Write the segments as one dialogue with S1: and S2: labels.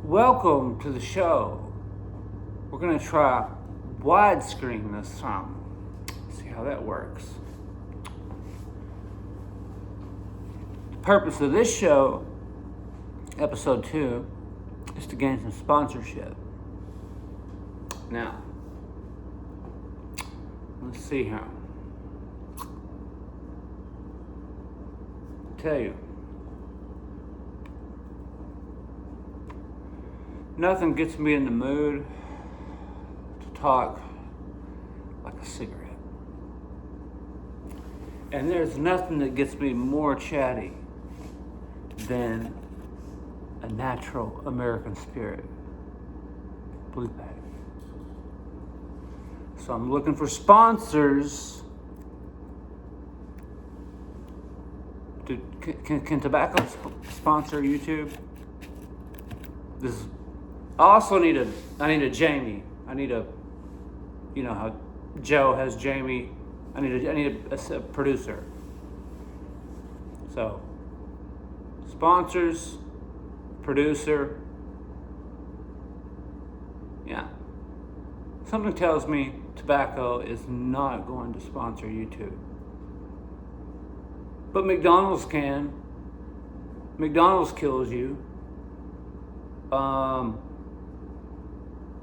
S1: Welcome to the show. We're going to try widescreen this time. See how that works. The purpose of this show, episode 2, is to gain some sponsorship. Now, let's see here. Tell you, nothing gets me in the mood to talk like a cigarette. And there's nothing that gets me more chatty than a natural American spirit. Blue Pack. So I'm looking for sponsors. Can tobacco sponsor YouTube? I also need a Jamie. I need a, you know how Joe has Jamie. I need a producer. So, sponsors, producer. Yeah. Something tells me tobacco is not going to sponsor YouTube. But McDonald's can. McDonald's kills you.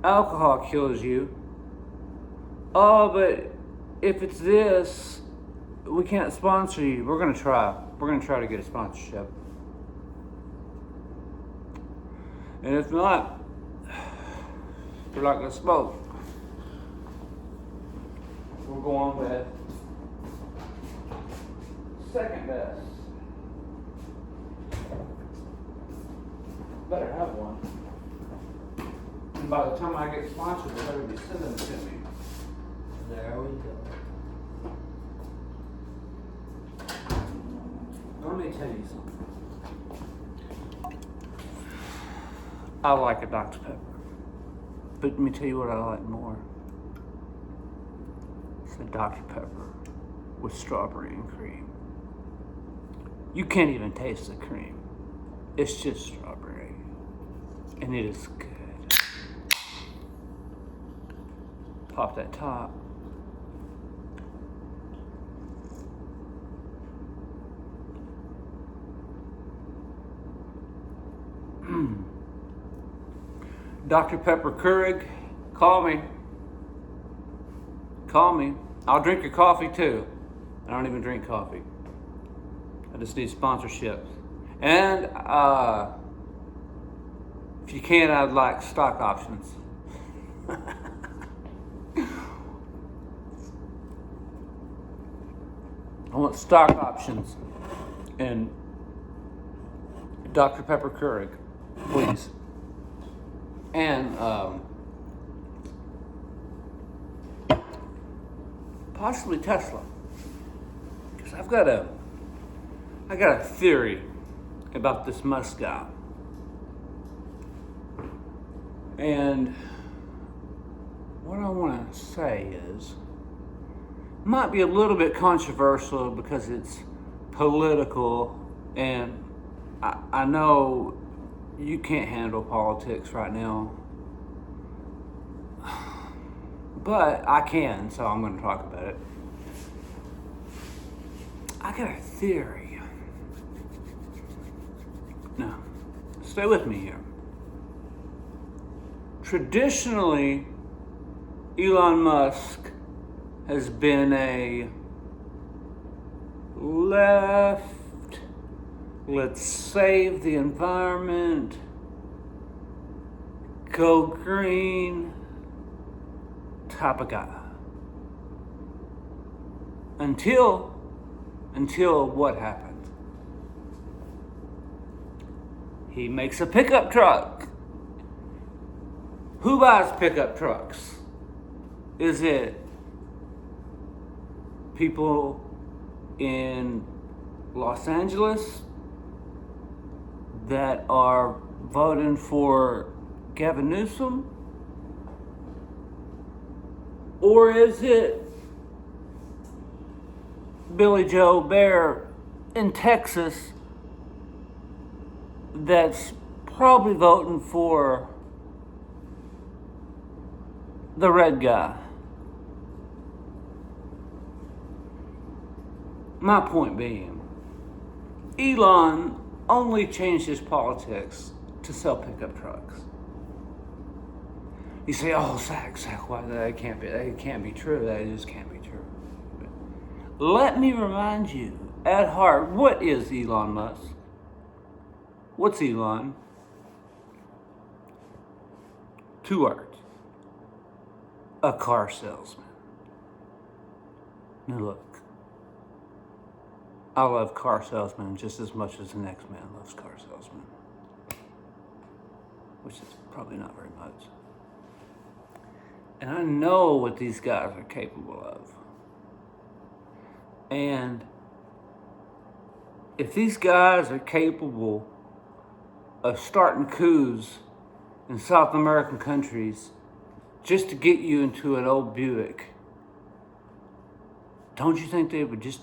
S1: Alcohol kills you. Oh, but if it's this, we can't sponsor you. We're gonna try. We're gonna try to get a sponsorship. And if not, we're not gonna smoke. We'll go on with second best. Better have one. And by the time I get sponsored, they better be sending them to me.
S2: There we go.
S1: Let me tell you something. I like a Dr. Pepper. But let me tell you what I like more. It's a Dr. Pepper with strawberry and cream. You can't even taste the cream. It's just strawberry. And it is good. Pop that top. Dr. Pepper Keurig, call me. Call me. I'll drink your coffee too. I don't even drink coffee. I just need sponsorships. And if you can, I'd like stock options. I want stock options in Dr. Pepper Keurig, please. And possibly Tesla. Because I got a theory about this Musk guy. And what I want to say is, it might be a little bit controversial because it's political, and I know you can't handle politics right now. But I can, so I'm going to talk about it. I got a theory. Now, stay with me here. Traditionally, Elon Musk has been a left, let's save the environment, go green type of guy. Until what happened? He makes a pickup truck. Who buys pickup trucks? Is it people in Los Angeles that are voting for Gavin Newsom? Or is it Billy Joe Bear in Texas that's probably voting for the red guy. My point being, Elon only changed his politics to sell pickup trucks. You say, "Oh, Zach, why that can't be true. That just can't be true." Let me remind you, at heart, what is Elon Musk? What's Elon? 2 words. A car salesman. Now look, I love car salesmen just as much as the next man loves car salesmen. Which is probably not very much. And I know what these guys are capable of. And if these guys are capable of starting coups in South American countries just to get you into an old Buick, don't you think they would just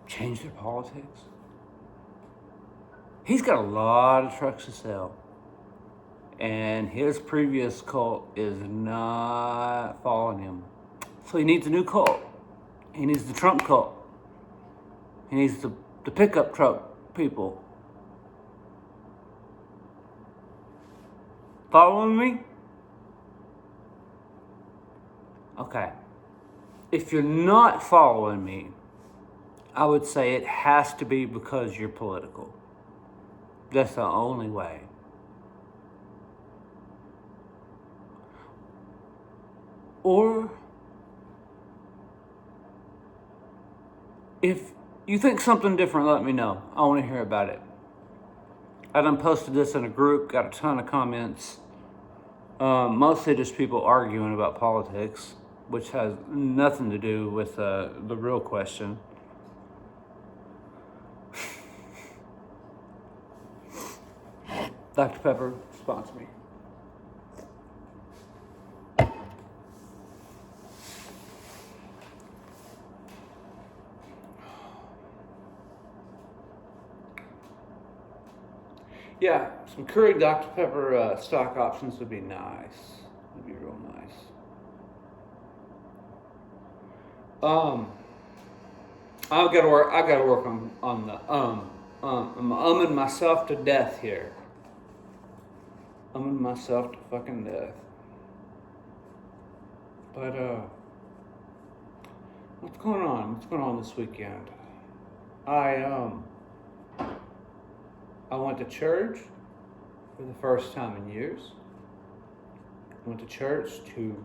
S1: change their politics? He's got a lot of trucks to sell. And his previous cult is not following him. So he needs a new cult. He needs the Trump cult. He needs the pickup truck people. Following me? Okay. If you're not following me, I would say it has to be because you're political. That's the only way. Or if you think something different, let me know. I want to hear about it. I done posted this in a group, got a ton of comments. Mostly just people arguing about politics, which has nothing to do with the real question. Dr. Pepper, sponsor me. Yeah, some Keurig Dr. Pepper stock options would be nice. Would be real nice. I've got to work on the I'm umming myself to death here. Umming myself to fucking death. But what's going on? What's going on this weekend? I went to church for the first time in years. I went to church to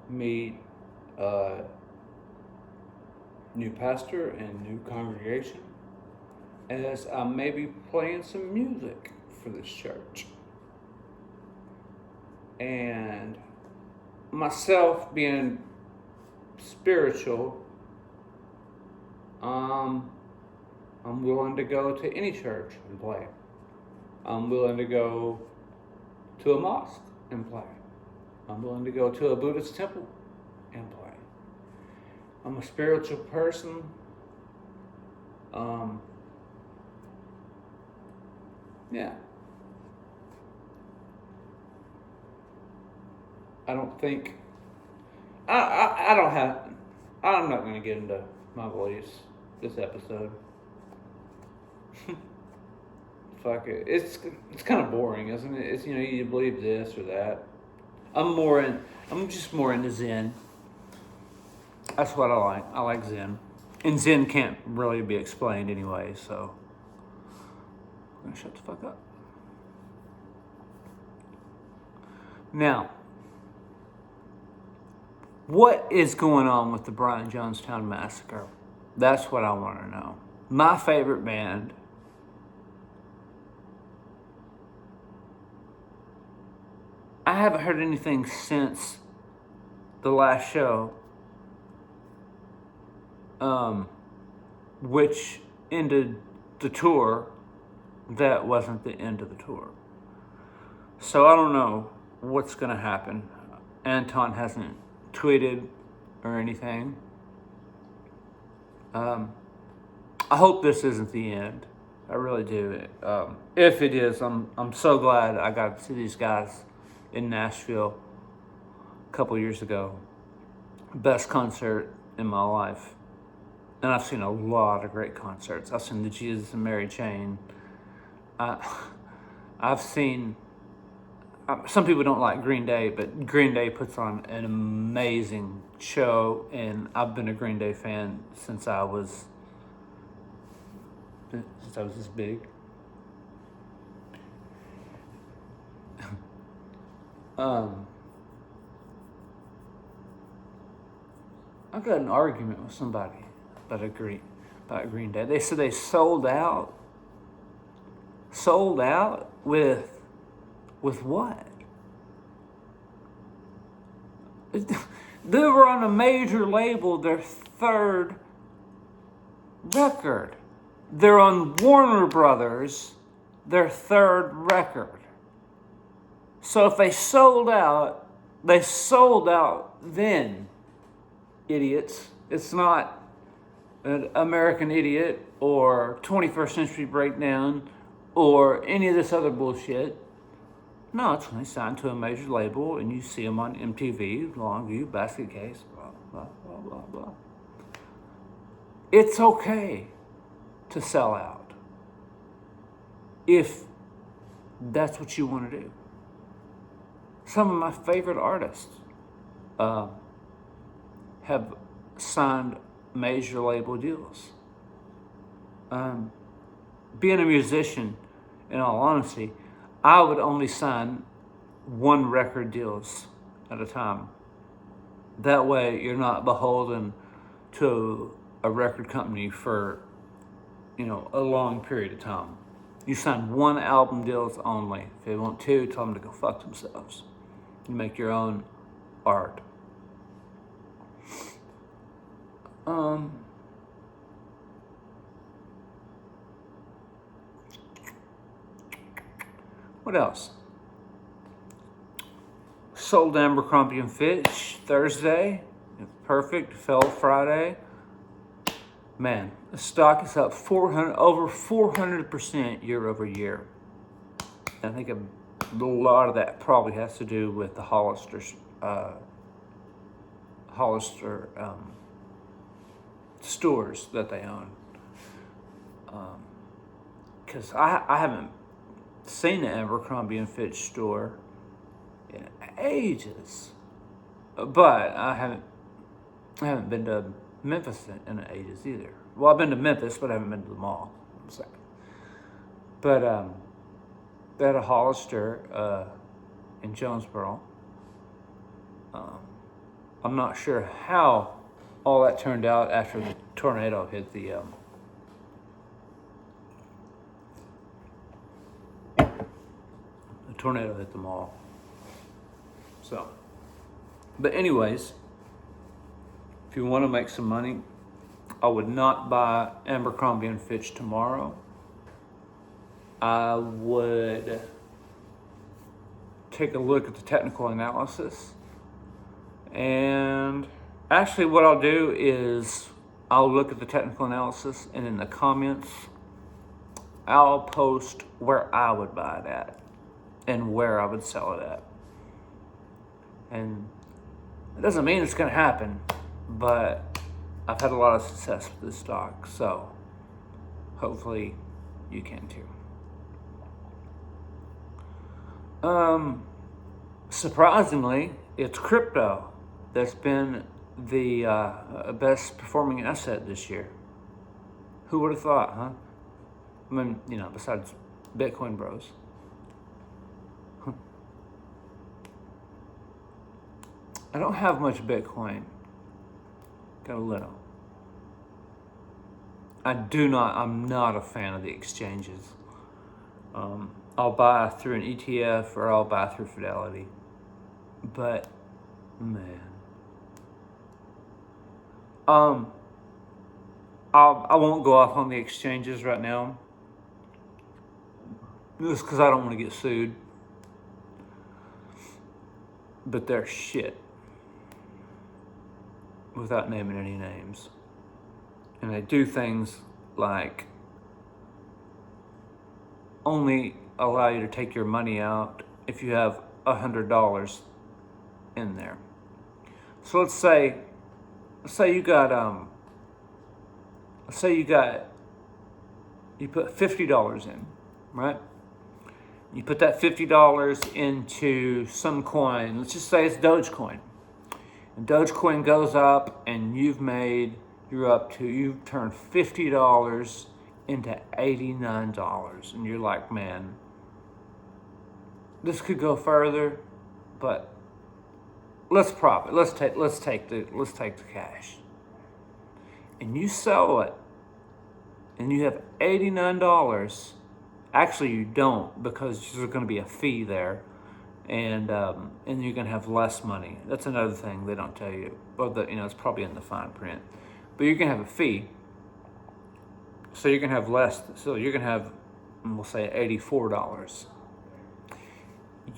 S1: meet a new pastor and new congregation, as I may be playing some music for this church. And myself being spiritual, I'm willing to go to any church and play. I'm willing to go to a mosque and play. I'm willing to go to a Buddhist temple and play. I'm a spiritual person. Yeah. I don't think I don't have. I'm not going to get into my beliefs this episode. Fuck it. It's kind of boring, isn't it? It's, you believe this or that. I'm just more into Zen. That's what I like. I like Zen. And Zen can't really be explained anyway, so I'm gonna shut the fuck up. Now, what is going on with the Brian Jonestown massacre? That's what I want to know. My favorite band, I haven't heard anything since the last show, which ended the tour. That wasn't the end of the tour. So I don't know what's going to happen. Anton hasn't tweeted or anything. I hope this isn't the end. I really do. If it is, I'm so glad I got to see these guys in Nashville a couple years ago. Best concert in my life. And I've seen a lot of great concerts. I've seen the Jesus and Mary Chain. I've seen, some people don't like Green Day, but Green Day puts on an amazing show, and I've been a Green Day fan since I was this big. I got an argument with somebody about Green Day. They said they sold out. Sold out with what? They were on a major label, their third record. They're on Warner Brothers, their third record. So if they sold out then, idiots. It's not an American Idiot or 21st Century Breakdown or any of this other bullshit. No, it's when they sign to a major label and you see them on MTV, Longview, Basket Case, blah, blah, blah, blah, blah. It's okay to sell out if that's what you want to do. Some of my favorite artists have signed major label deals. Being a musician, in all honesty, I would only sign one record deals at a time. That way you're not beholden to a record company for, a long period of time. You sign one album deals only. If they want two, tell them to go fuck themselves. You make your own art. What else? Sold Abercrombie and Fitch Thursday. Perfect. Fell Friday. Man, the stock is up over 400% year over year. I think a lot of that probably has to do with the Hollister stores that they own. Because I haven't seen the Abercrombie and Fitch store in ages, but I haven't been to Memphis in ages either. Well, I've been to Memphis, but I haven't been to the mall. But they had a Hollister in Jonesboro. I'm not sure how all that turned out after the tornado hit the tornado hit the mall. So, but anyways, if you want to make some money, I would not buy Abercrombie and Fitch tomorrow. I would take a look at the technical analysis. And actually what I'll do is I'll look at the technical analysis, and in the comments, I'll post where I would buy it at and where I would sell it at. And it doesn't mean it's going to happen, but I've had a lot of success with this stock, so hopefully you can too. Surprisingly, it's crypto that's been the best performing asset this year. Who would have thought, huh? I mean, besides Bitcoin bros. I don't have much Bitcoin. Got a little. I'm not a fan of the exchanges. I'll buy through an ETF or I'll buy through Fidelity. But, man. I won't go off on the exchanges right now. Just because I don't want to get sued. But they're shit. Without naming any names. And they do things like only allow you to take your money out if you have $100 in there. So let's say you put $50 in, right? You put that $50 into some coin. Let's just say it's Dogecoin. And Dogecoin goes up, and you've turned $50 into $89, and you're like, man, this could go further, but let's profit. Let's take the cash. And you sell it, and you have $89. Actually, you don't, because there's going to be a fee there, and you're going to have less money. That's another thing they don't tell you. Well, it's probably in the fine print, but you're going to have a fee. So you're going to have less. So you're going to have, we'll say, $84.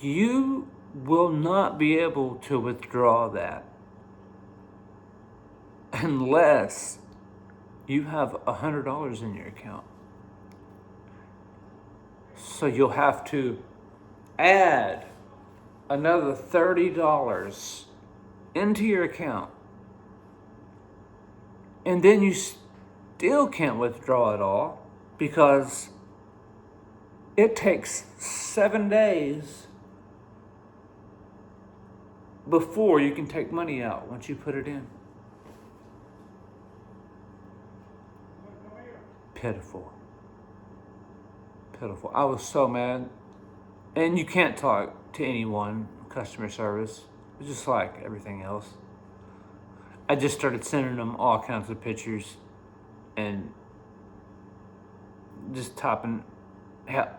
S1: You will not be able to withdraw that unless you have $100 in your account. So you'll have to add another $30 into your account, and then you still can't withdraw it all, because it takes 7 days before you can take money out once you put it in. Pitiful. I was so mad. And you can't talk to anyone, customer service. It's just like everything else. I just started sending them all kinds of pictures and just typing,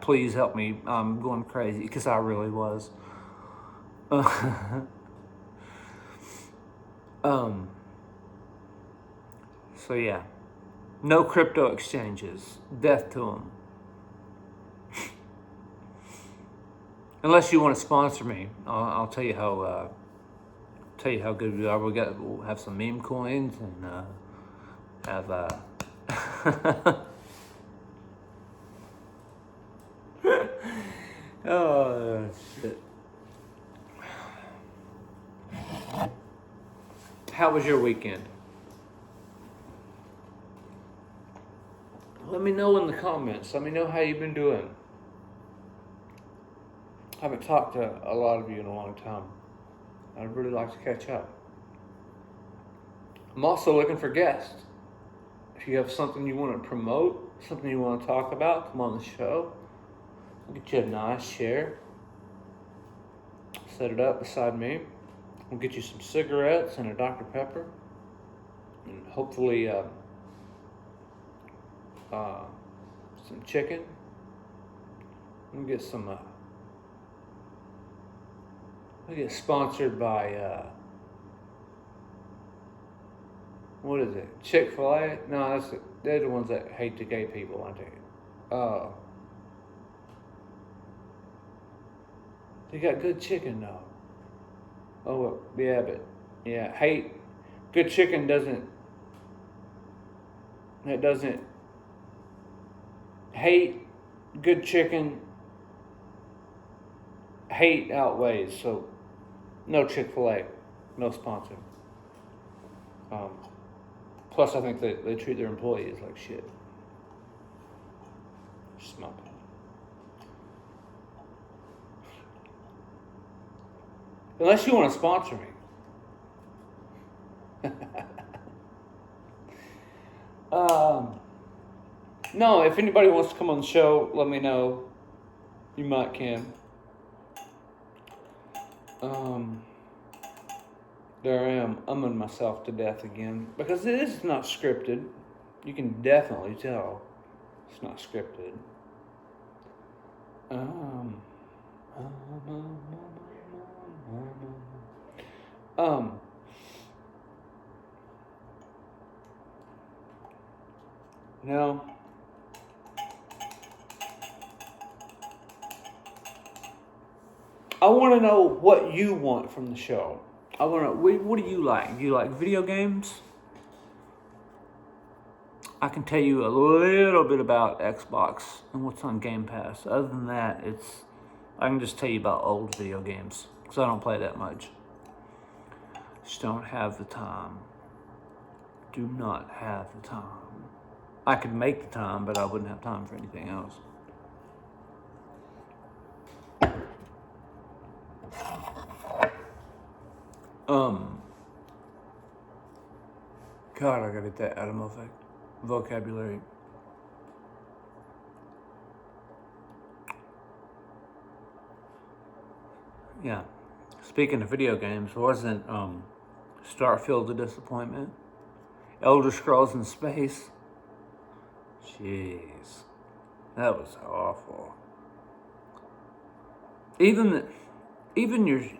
S1: please help me, I'm going crazy, because I really was. So yeah, no crypto exchanges, death to them. Unless you want to sponsor me, I'll tell you how good we are. We'll have some meme coins and have oh shit. How was your weekend? Let me know in the comments. Let me know how you've been doing. I haven't talked to a lot of you in a long time. I'd really like to catch up. I'm also looking for guests. If you have something you want to promote, something you want to talk about, come on the show. I'll get you a nice chair. Set it up beside me. We'll get you some cigarettes and a Dr. Pepper. And hopefully some chicken. We'll get some... I get sponsored by, what is it? Chick-fil-A? No, they're the ones that hate the gay people, I think. They got good chicken, though. Oh, yeah, but, yeah, good chicken doesn't hate good chicken, hate outweighs, so no Chick-fil-A, no sponsor. Plus, I think they treat their employees like shit. Just my opinion. Unless you want to sponsor me. No, if anybody wants to come on the show, let me know. You might can. There I am, umming myself to death again, because it is not scripted. You can definitely tell it's not scripted. Now, I want to know what you want from the show. What do you like? Do you like video games? I can tell you a little bit about Xbox and what's on Game Pass. Other than that, I can just tell you about old video games because I don't play that much. Just don't have the time. Do not have the time. I could make the time, but I wouldn't have time for anything else. God, I gotta get that out of my vocabulary. Yeah. Speaking of video games, wasn't Starfield a disappointment? Elder Scrolls in Space? Jeez. That was awful. Even you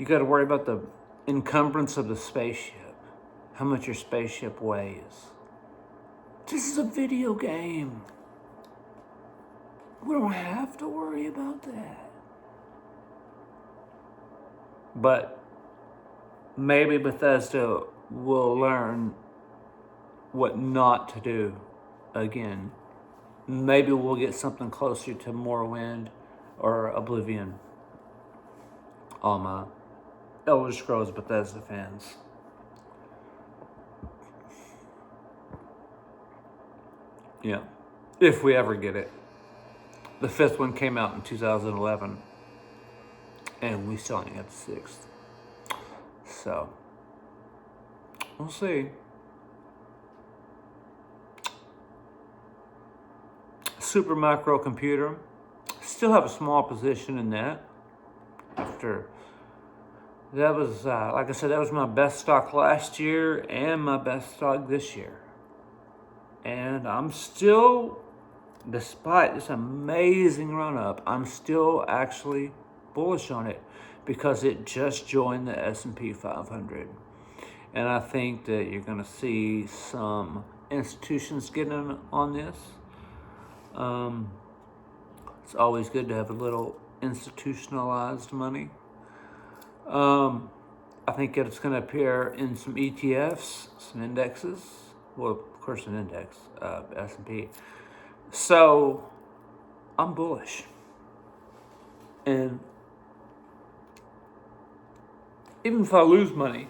S1: got to worry about the encumbrance of the spaceship. How much your spaceship weighs. This is a video game. We don't have to worry about that. But maybe Bethesda will learn what not to do again. Maybe we'll get something closer to Morrowind or Oblivion. All my Elder Scrolls Bethesda fans. Yeah, if we ever get it. The 5th one came out in 2011, and we still only got the 6th. So, we'll see. Super microcomputer. Still have a small position in that. After that was, like I said, that was my best stock last year and my best stock this year. And I'm still, despite this amazing run up, I'm still actually bullish on it because it just joined the S&P 500. And I think that you're going to see some institutions get in on this. It's always good to have a little institutionalized money. I think it's going to appear in some ETFs, some indexes. Well, of course, an index, S&P. So, I'm bullish. And even if I lose money,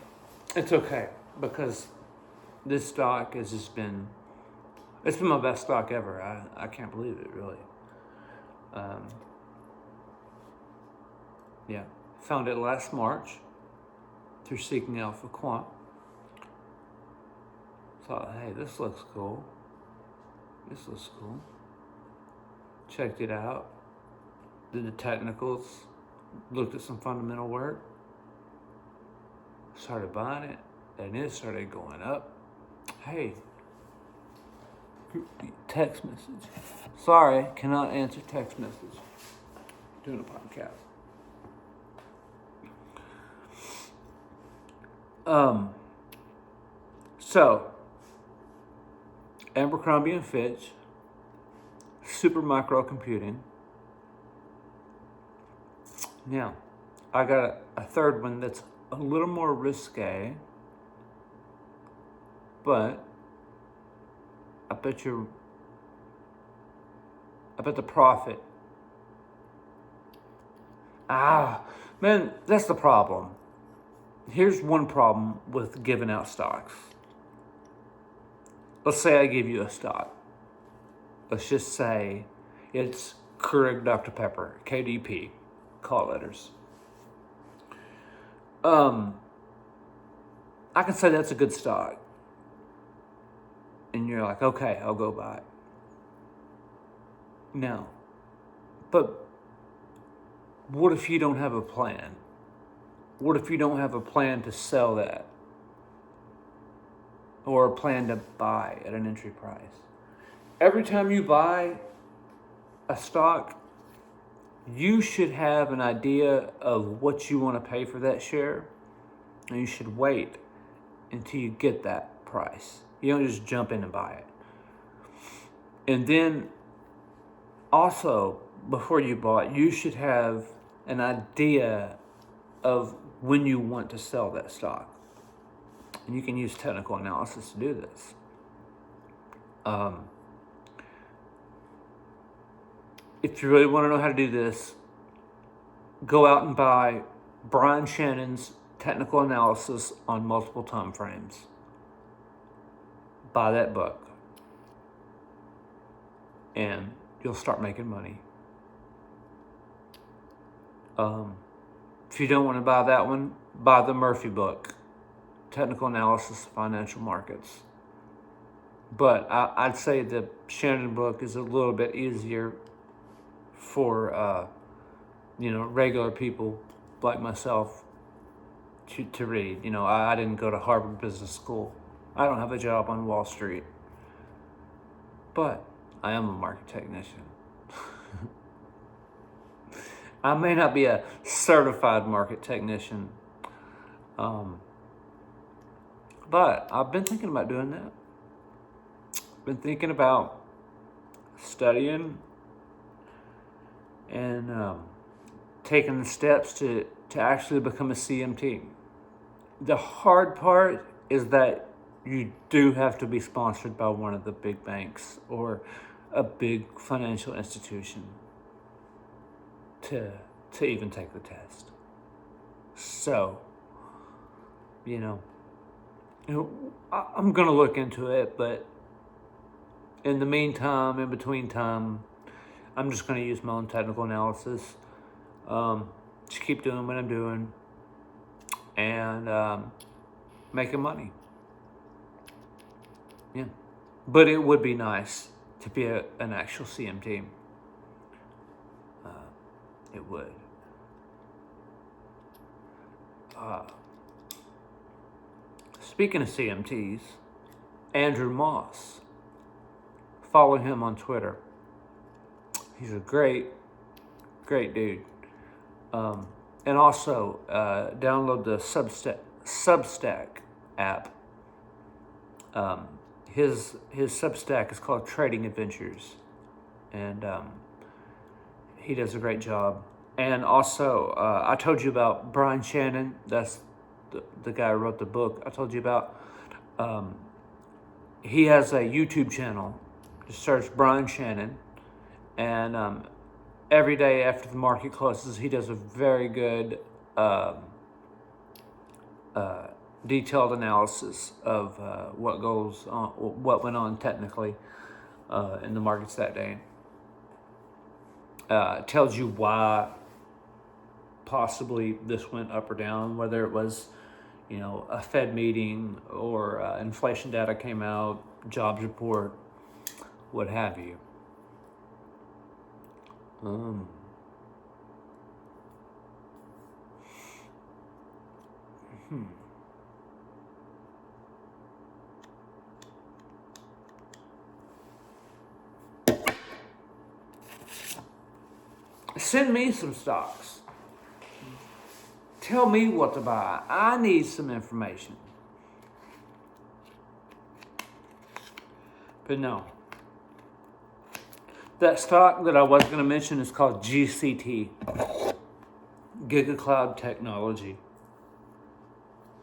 S1: it's okay. Because this stock has just been, it's been my best stock ever. I can't believe it, really. Yeah. Found it last March through Seeking Alpha Quant. Thought, hey, this looks cool. This looks cool. Checked it out. Did the technicals. Looked at some fundamental work. Started buying it. And it started going up. Hey. Text message. Sorry, cannot answer text message. Doing a podcast. So, Abercrombie and Fitch, super microcomputing. Now, I got a third one that's a little more risque, but I bet the profit. Man, that's the problem. Here's one problem with giving out stocks. Let's say I give you a stock. Let's just say it's Keurig Dr. Pepper, KDP, call letters. I can say that's a good stock. And you're like, okay, I'll go buy it. No. But what if you don't have a plan? What if you don't have a plan to sell that? Or a plan to buy at an entry price? Every time you buy a stock, you should have an idea of what you want to pay for that share. And you should wait until you get that price. You don't just jump in and buy it. And then also, before you buy it, you should have an idea of when you want to sell that stock. And you can use technical analysis to do this. Um, if you really want to know how to do this, go out and buy Brian Shannon's Technical Analysis on Multiple Time Frames. Buy that book, and you'll start making money. If you don't want to buy that one, buy the Murphy book, Technical Analysis of Financial Markets. But I'd say the Shannon book is a little bit easier for regular people like myself to read. I didn't go to Harvard Business School. I don't have a job on Wall Street. But I am a market technician. I may not be a certified market technician, but I've been thinking about doing that. Been thinking about studying and taking the steps to actually become a CMT. The hard part is that you do have to be sponsored by one of the big banks or a big financial institution to even take the test. So, I'm going to look into it, but in the meantime, in between time, I'm just going to use my own technical analysis. Just keep doing what I'm doing and making money. Yeah. But it would be nice to be an actual CMT. It would. Speaking of CMTs, Andrew Moss. Follow him on Twitter. He's a great dude. And also download the Substack app. His Substack is called Trading Adventures, and he does a great job. And also, I told you about Brian Shannon. That's the guy who wrote the book I told you about. He has a YouTube channel. Just search Brian Shannon, and every day after the market closes, he does a very good detailed analysis of what went on technically in the markets that day. Tells you why possibly this went up or down, whether it was, a Fed meeting or inflation data came out, jobs report, what have you. Send me some stocks. Tell me what to buy. I need some information. But no. That stock that I was going to mention is called GCT, GigaCloud Technology.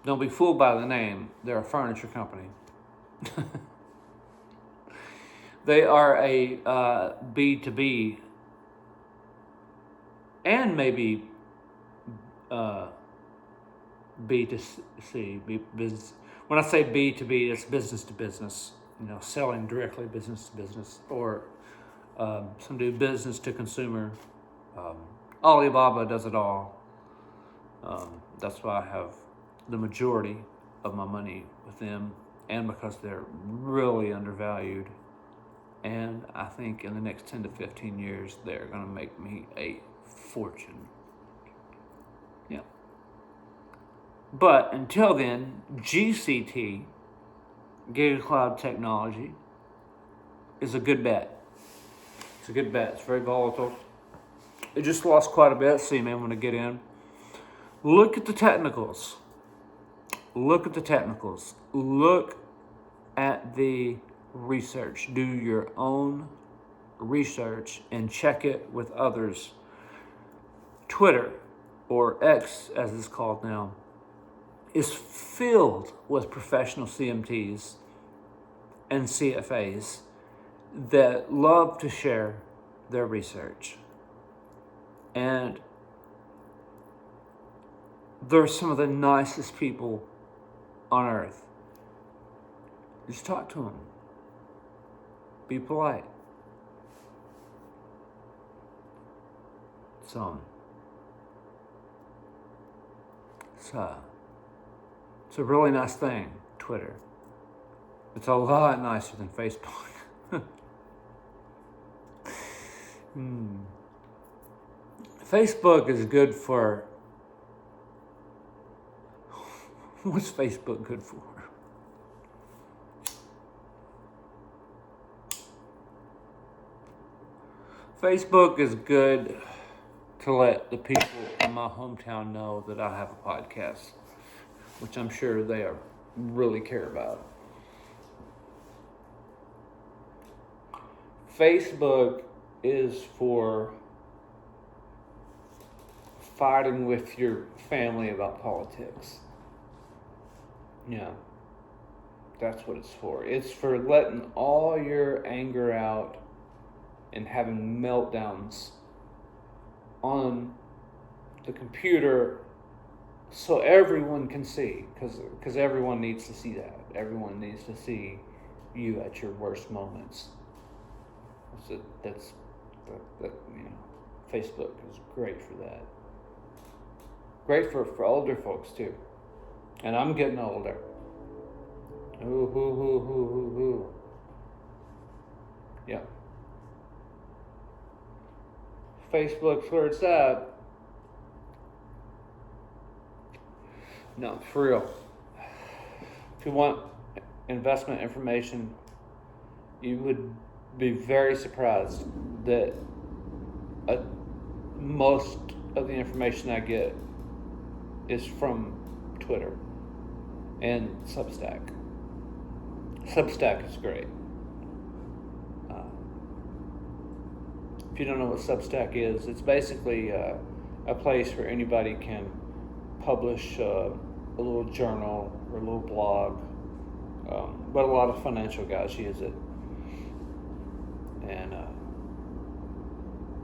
S1: Don't be fooled by the name. They're a furniture company. They are a B2B and maybe B2C. Business. When I say B2B, it's business to business. Selling directly business to business, or some do business to consumer. Alibaba does it all. That's why I have the majority of my money with them, and because they're really undervalued. And I think in the next 10 to 15 years, they're going to make me a fortune. Yeah. But until then, GCT, GigaCloud Technology, is a good bet. It's a good bet. It's very volatile. It just lost quite a bit, so you may want to get in. Look at the technicals. Look at the technicals. Look at the research. Do your own research and check it with others. Twitter, or X as it's called now, is filled with professional CMTs and CFAs that love to share their research. And they're some of the nicest people on earth. Just talk to them. Be polite. So it's a really nice thing, Twitter. It's a lot nicer than Facebook. Facebook is good for... What's Facebook good for? Facebook is good to let the people in my hometown know that I have a podcast, which I'm sure they really care about. Facebook is for fighting with your family about politics. Yeah, that's what it's for. It's for letting all your anger out and having meltdowns on the computer so everyone can see, because everyone needs to see that. Everyone needs to see you at your worst moments. That's Facebook is great for that. Great for older folks too. And I'm getting older. Ooh. Yeah. Facebook's where it's at. No, for real. If you want investment information, you would be very surprised that most of the information I get is from Twitter and Substack. Substack is great. If you don't know what Substack is, it's basically a place where anybody can publish a little journal or a little blog, but a lot of financial guys use it. And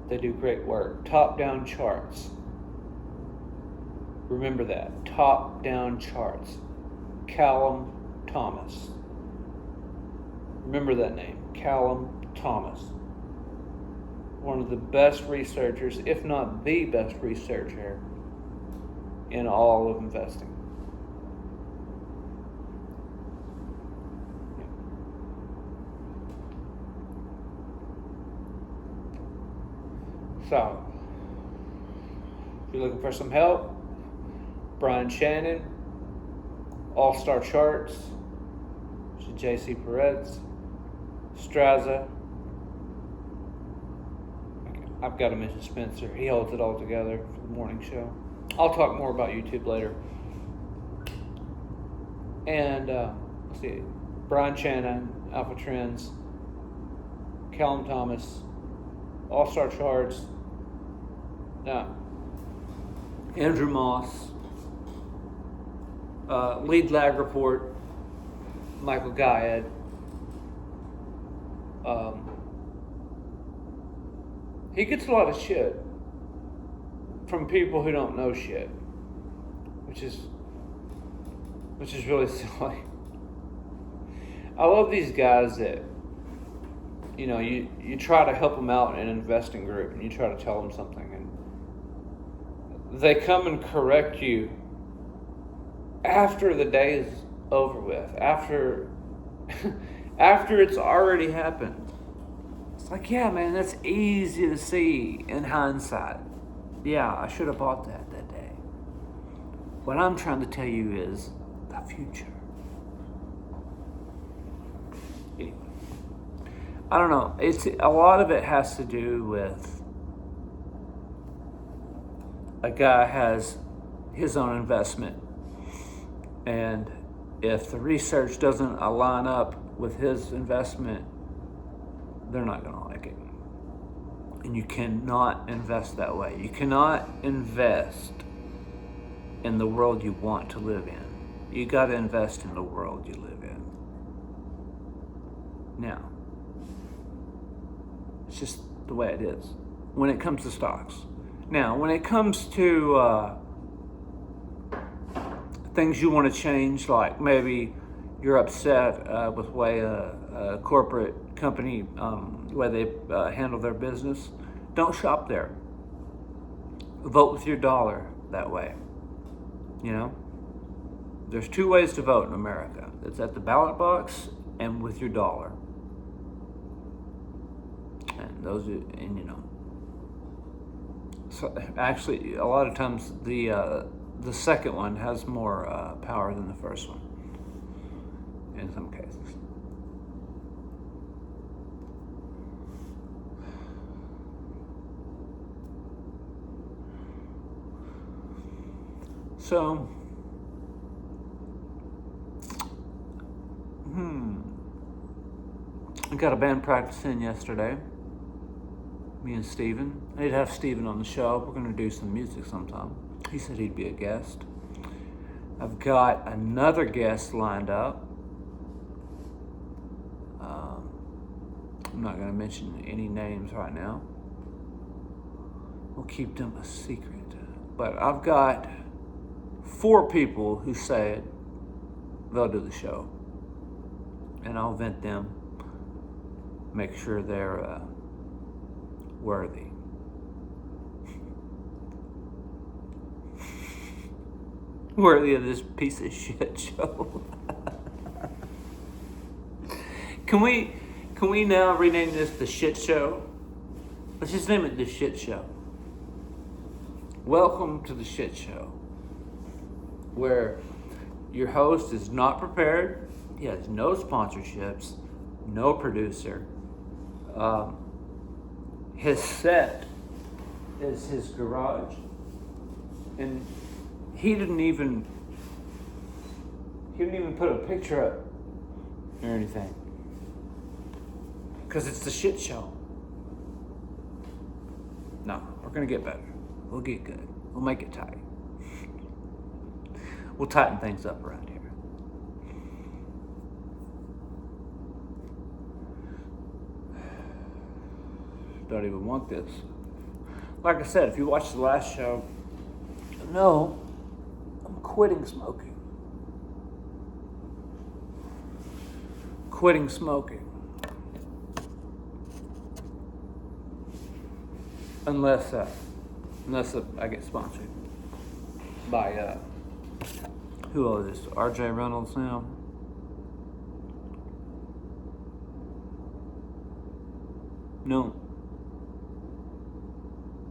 S1: they do great work. Top-down charts. Remember that. Top-down charts. Callum Thomas. Remember that name. Callum Thomas. One of the best researchers, if not the best researcher, in all of investing. So, if you're looking for some help, Brian Shannon, All-Star Charts, J.C. Perez, Straza. I've got to mention Spencer. He holds it all together for the morning show. I'll talk more about YouTube later. And let's see, Brian Shannon, Alpha Trends, Callum Thomas, All-Star Charts. Now, Andrew Moss, Lead Lag Report, Michael Guyad. He gets a lot of shit from people who don't know shit, which is really silly. I love these guys that, you try to help them out in an investing group and you try to tell them something and they come and correct you after the day is over with, after it's already happened. It's like, yeah, man, that's easy to see in hindsight. Yeah, I should have bought that day. What I'm trying to tell you is the future. Anyway, I don't know. It's a lot of it has to do with a guy has his own investment, and if the research doesn't align up with his investment, they're not going to like it. And you cannot invest that way. You cannot invest in the world you want to live in. You got to invest in the world you live in. Now, It's just the way it is when it comes to stocks. Now, when it comes to things you want to change, like maybe you're upset with the way a corporate company, the way they handle their business, don't shop there. Vote with your dollar that way. You know, there's two ways to vote in America. It's at the ballot box and with your dollar. And those are, and you know, so actually a lot of times the second one has more power than the first one in some cases. So, I got a band practice in yesterday. Me and Steven. I did have Steven on the show. We're going to do some music sometime. He said he'd be a guest. I've got another guest lined up. I'm not going to mention any names right now. We'll keep them a secret. But I've got 4 people who said they'll do the show. And I'll vent them, make sure they're worthy. Worthy of this piece of shit show. Can we now rename this the shit show? Let's just name it the shit show. Welcome to the shit show, where your host is not prepared. He has no sponsorships, no producer. His set is his garage, and he didn't even put a picture up or anything, because it's the shit show. No, we're gonna get better. We'll get good. We'll make it tight. We'll tighten things up around here. Don't even want this. Like I said, if you watched the last show, no, I'm quitting smoking. Quitting smoking. Unless I get sponsored by who is this? RJ Reynolds now. No.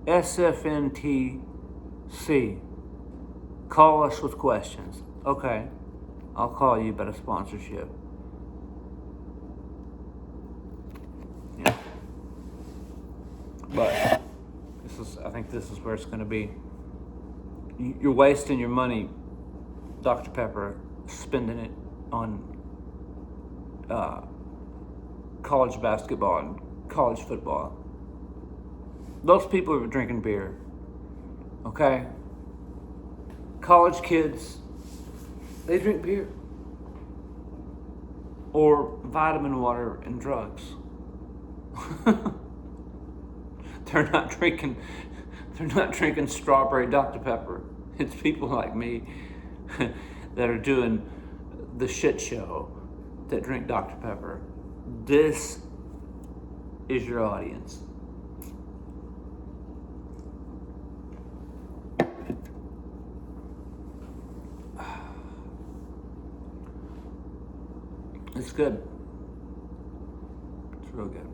S1: SFNTC. Call us with questions. Okay, I'll call you about a sponsorship. Yeah. But I think this is where it's going to be. You're wasting your money, Dr. Pepper, spending it on college basketball and college football. Those people are drinking beer, okay? College kids, they drink beer. Or vitamin water and drugs. They're not drinking strawberry Dr. Pepper. It's people like me that are doing the shit show that drink Dr. Pepper. This is your audience. It's good. It's real good.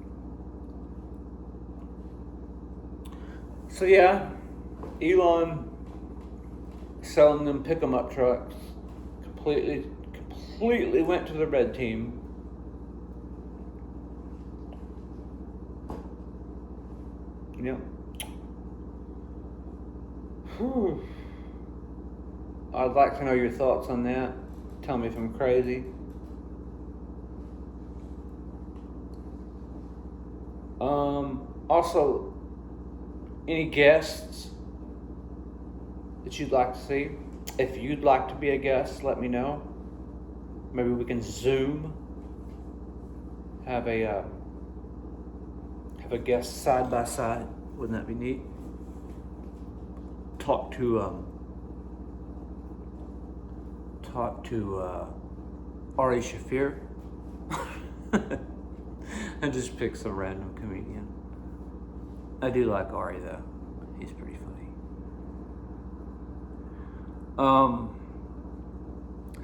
S1: So yeah, Elon selling them pick-em-up trucks completely went to the red team. Yeah. Whew. I'd like to know your thoughts on that. Tell me if I'm crazy. Also, any guests that you'd like to see? If you'd like to be a guest, let me know. Maybe we can Zoom. Have a have a guest side by side. Wouldn't that be neat? Talk to Ari Shafir. And just pick some random comedian. I do like Ari though. He's pretty funny.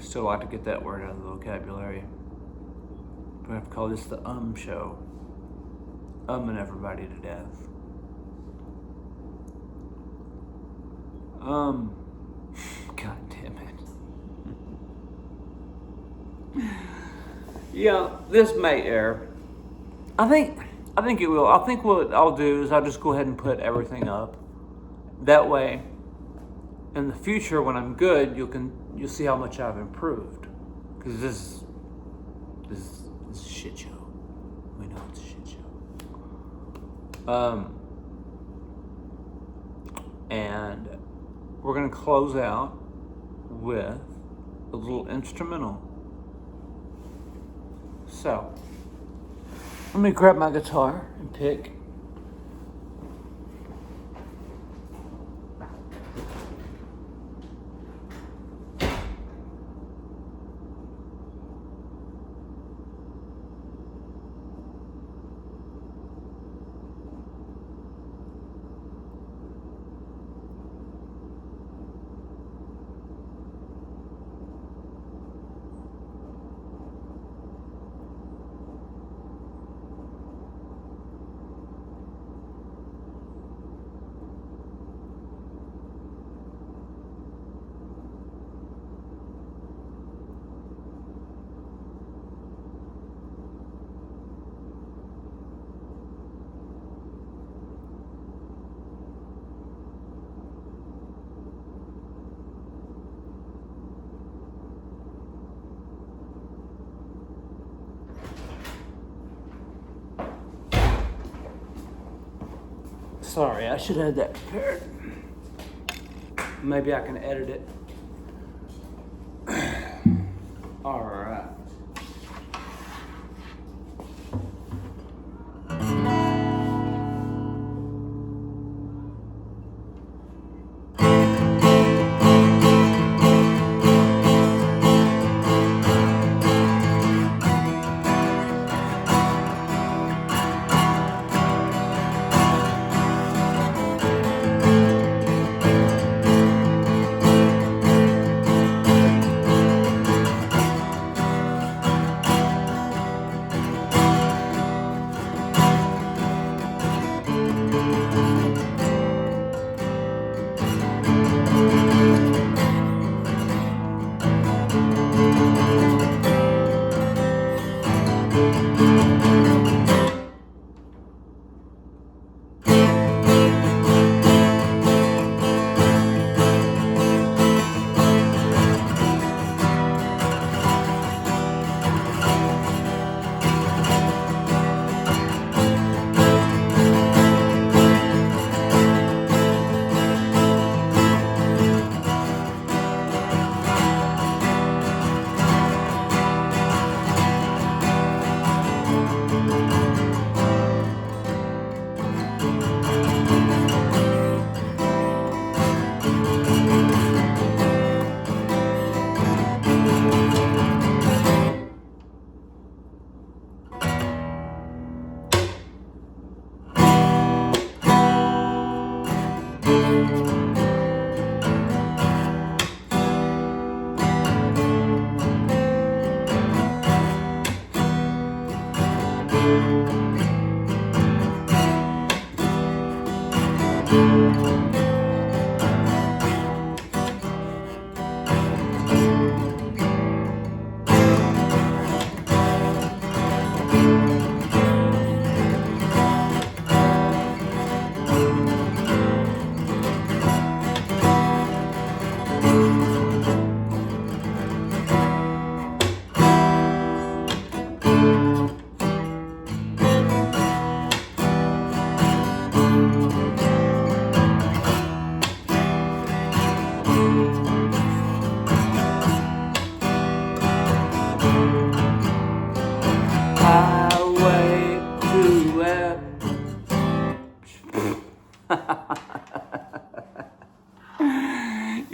S1: Still like to get that word out of the vocabulary. We're gonna have to call this the show. And everybody to death. God damn it. Yeah, this may air. I think it will. I think what I'll do is I'll just go ahead and put everything up. That way, in the future when I'm good, you'll see how much I've improved. Because this is a shit show. We know it's a shit show. And we're gonna close out with a little instrumental. So, let me grab my guitar and pick. Sorry, I should have that prepared. Maybe I can edit it. All right.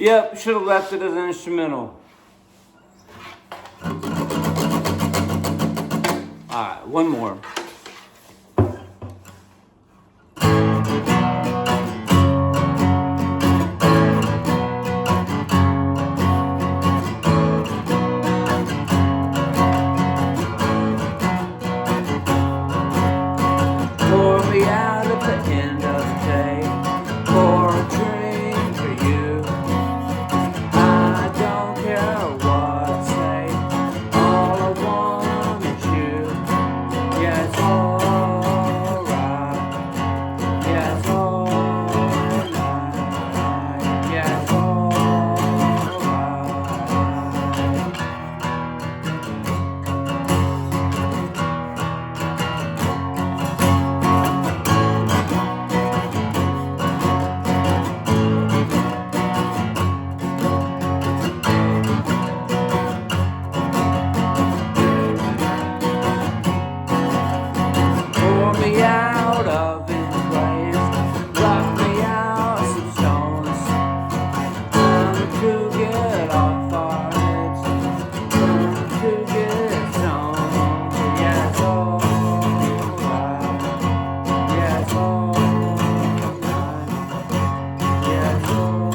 S1: Yep, should have left it as an instrumental. Alright, one more. Pour me out at the end of the day. Pour a drink for you. I don't care what I say. All I want is you. Yeah, it's alright. Yeah, it's alright. Yeah, it's pour me out of any place, rock me out some stones. Time to get off our heads, time to get stoned. Yeah, it's alright. Yeah, it's alright. Yeah, it's alright.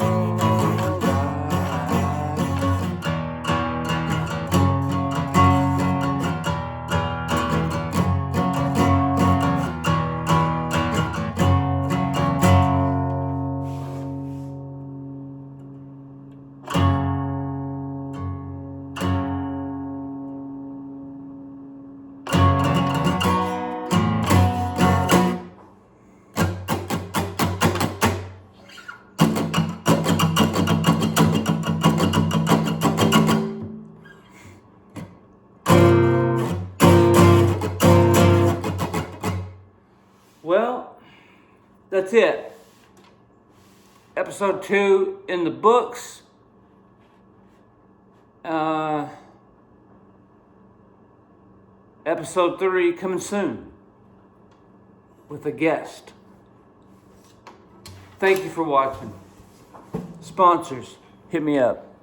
S1: Well, that's it. Episode 2 in the books. Episode 3 coming soon with a guest. Thank you for watching. Sponsors, hit me up.